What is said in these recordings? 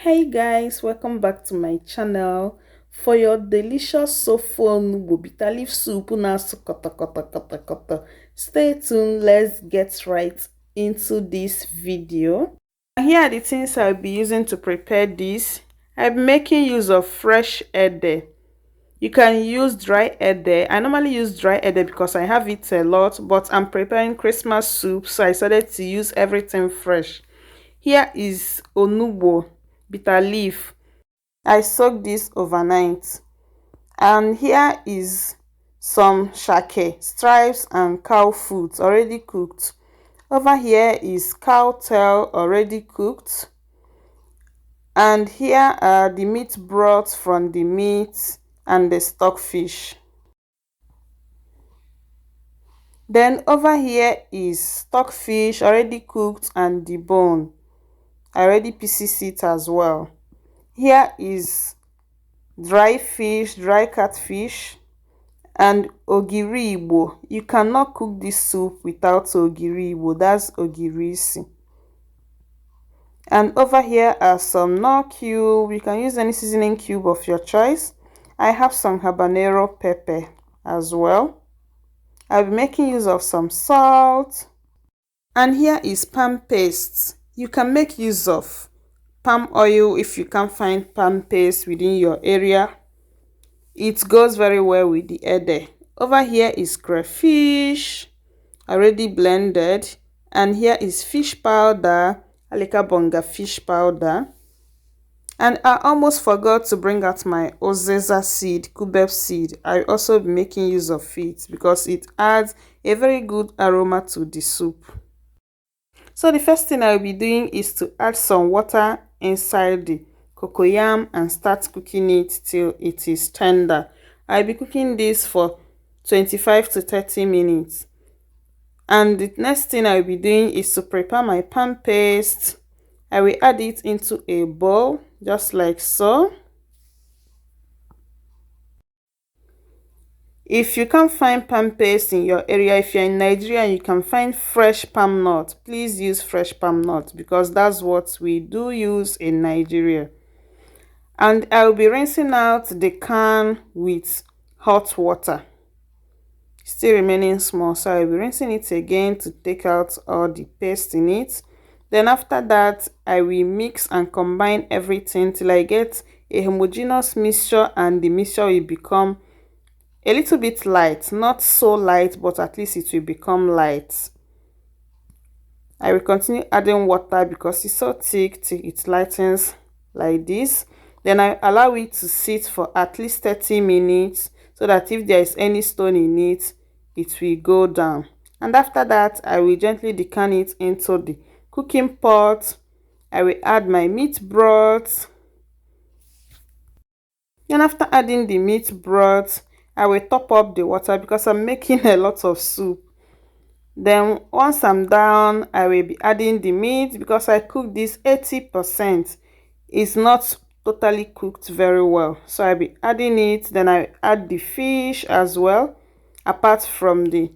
Hey guys, welcome back to my channel. For your delicious Ofe Onugbu bitterleaf soup na-asụ kọtọ kọtọ kọtọ kọtọ. Stay tuned, let's get right into this video. Here are the things I'll be using to prepare this. I'll be making use of fresh ede. You can use dry ede. I normally use dry ede because I have it a lot, but I'm preparing Christmas soup, so I decided to use everything fresh. Here is onugbu bitter leaf. I soaked this overnight. And here is some shake, stripes and cow foot already cooked. Over here is cow tail already cooked. And here are the meat broth from the meat and the stockfish. Then over here is stockfish already cooked and deboned. I already pieces it as well. Here is dry fish, dry catfish, and ogiri igbo. You cannot cook this soup without ogiri igbo. That's ogiri isi. And over here are some knorr cube. You can use any seasoning cube of your choice. I have some habanero pepper as well. I'll be making use of some salt. And here is palm paste. You can make use of palm oil if you can't find palm paste within your area. It goes very well with the ede. Over here is crayfish already blended, and here is fish powder, alikabonga fish powder. And I almost forgot to bring out my uziza seed, kubeb seed. I also be making use of it because it adds a very good aroma to the soup. So the first thing I'll be doing is to add some water inside the cocoyam and start cooking it till it is tender. I'll be cooking this for 25 to 30 minutes. And the next thing I'll be doing is to prepare my palm paste. I will add it into a bowl just like so. If you can't find palm paste in your area, if you're in Nigeria and you can find fresh palm nut, please use fresh palm nut because that's what we do use in Nigeria. And I'll be rinsing out the can with hot water. Still remaining small, so I'll be rinsing it again to take out all the paste in it. Then after that, I will mix and combine everything till I get a homogeneous mixture, and the mixture will become a little bit light, not so light, but at least it will become light. I will continue adding water because it's so thick till it lightens like this. Then I allow it to sit for at least 30 minutes so that if there is any stone in it, it will go down. And after that, I will gently decant it into the cooking pot. I will add my meat broth. And after adding the meat broth, I will top up the water because I'm making a lot of soup. Then once I'm done, I will be adding the meat because I cooked this 80%. It's not totally cooked very well. So I'll be adding it. Then I add the fish as well, apart from the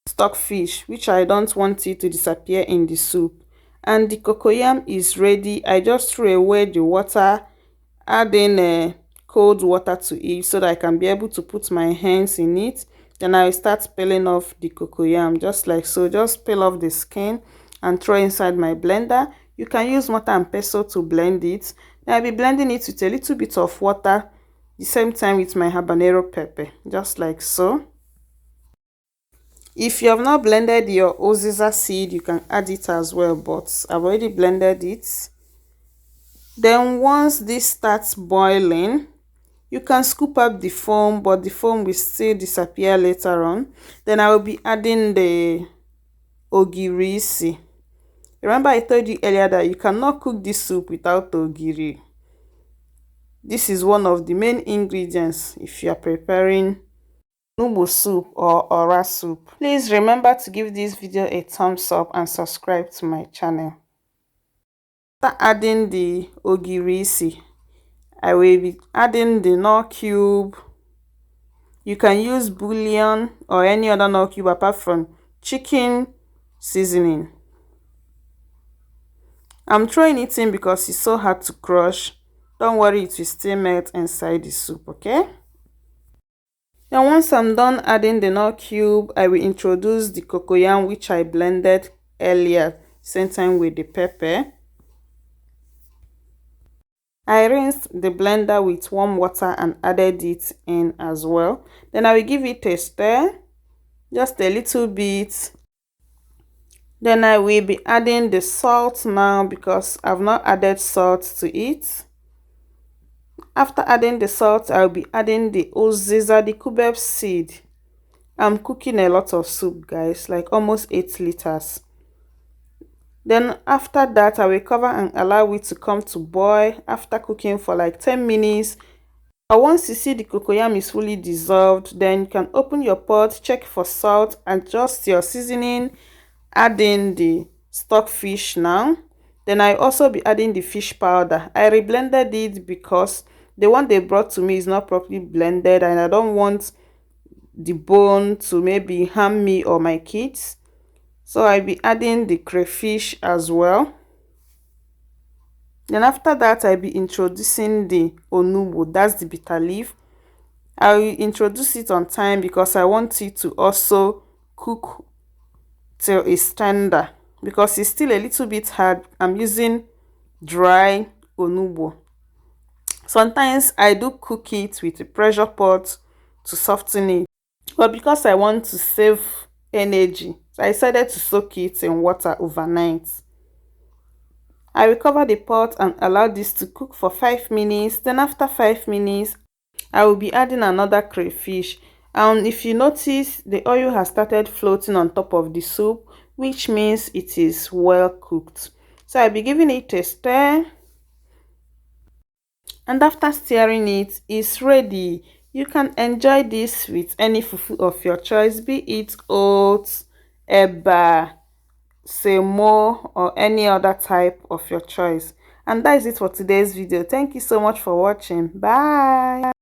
stockfish, which I don't want it to disappear in the soup. And the cocoyam is ready. I just threw away the water, adding cold water to it so that I can be able to put my hands in it. Then I will start peeling off the cocoyam just like so. Just peel off the skin and throw inside my blender. You can use mortar and pestle to blend it. Then I'll be blending it with a little bit of water, the same time with my habanero pepper, just like so. If you have not blended your uziza seed, you can add it as well, but I've already blended it. Then once this starts boiling, you can scoop up the foam, but the foam will still disappear later on. Then I will be adding the ogiri isi. Remember I told you earlier that you cannot cook this soup without ogiri. This is one of the main ingredients if you are preparing onugbu soup or ora soup. Please remember to give this video a thumbs up and subscribe to my channel. After adding the ogiri isi, I will be adding the knorr cube. You can use bouillon or any other knorr cube apart from chicken seasoning. I'm throwing it in because it's so hard to crush. Don't worry, it will still melt inside the soup, okay? Then once I'm done adding the nut cube, I will introduce the cocoyam which I blended earlier, same time with the pepper. I rinsed the blender with warm water and added it in as well. Then I will give it a stir, just a little bit. Then I will be adding the salt now because I've not added salt to it. After adding the salt, I'll be adding the uziza, the cubeb seed. I'm cooking a lot of soup, guys, like almost 8 liters. Then after that, I will cover and allow it to come to boil after cooking for like 10 minutes. And once you see the cocoyam is fully dissolved, then you can open your pot, check for salt, adjust your seasoning, add in the stockfish now. Then I also be adding the fish powder. I reblended it because the one they brought to me is not properly blended and I don't want the bone to maybe harm me or my kids. So I'll be adding the crayfish as well. Then after that, I'll be introducing the onugbu, that's the bitter leaf. I will introduce it on time because I want it to also cook till it's tender because it's still a little bit hard. I'm using dry onugbu. Sometimes I do cook it with a pressure pot to soften it, but because I want to save energy, so I decided to soak it in water overnight. I will cover the pot and allow this to cook for 5 minutes. Then after 5 minutes, I will be adding another crayfish. And if you notice, the oil has started floating on top of the soup, which means it is well cooked. So I'll be giving it a stir. And after stirring it, it's ready. You can enjoy this with any fufu of your choice, be it oats, eba, semo, or any other type of your choice. And that is it for today's video. Thank you so much for watching. Bye.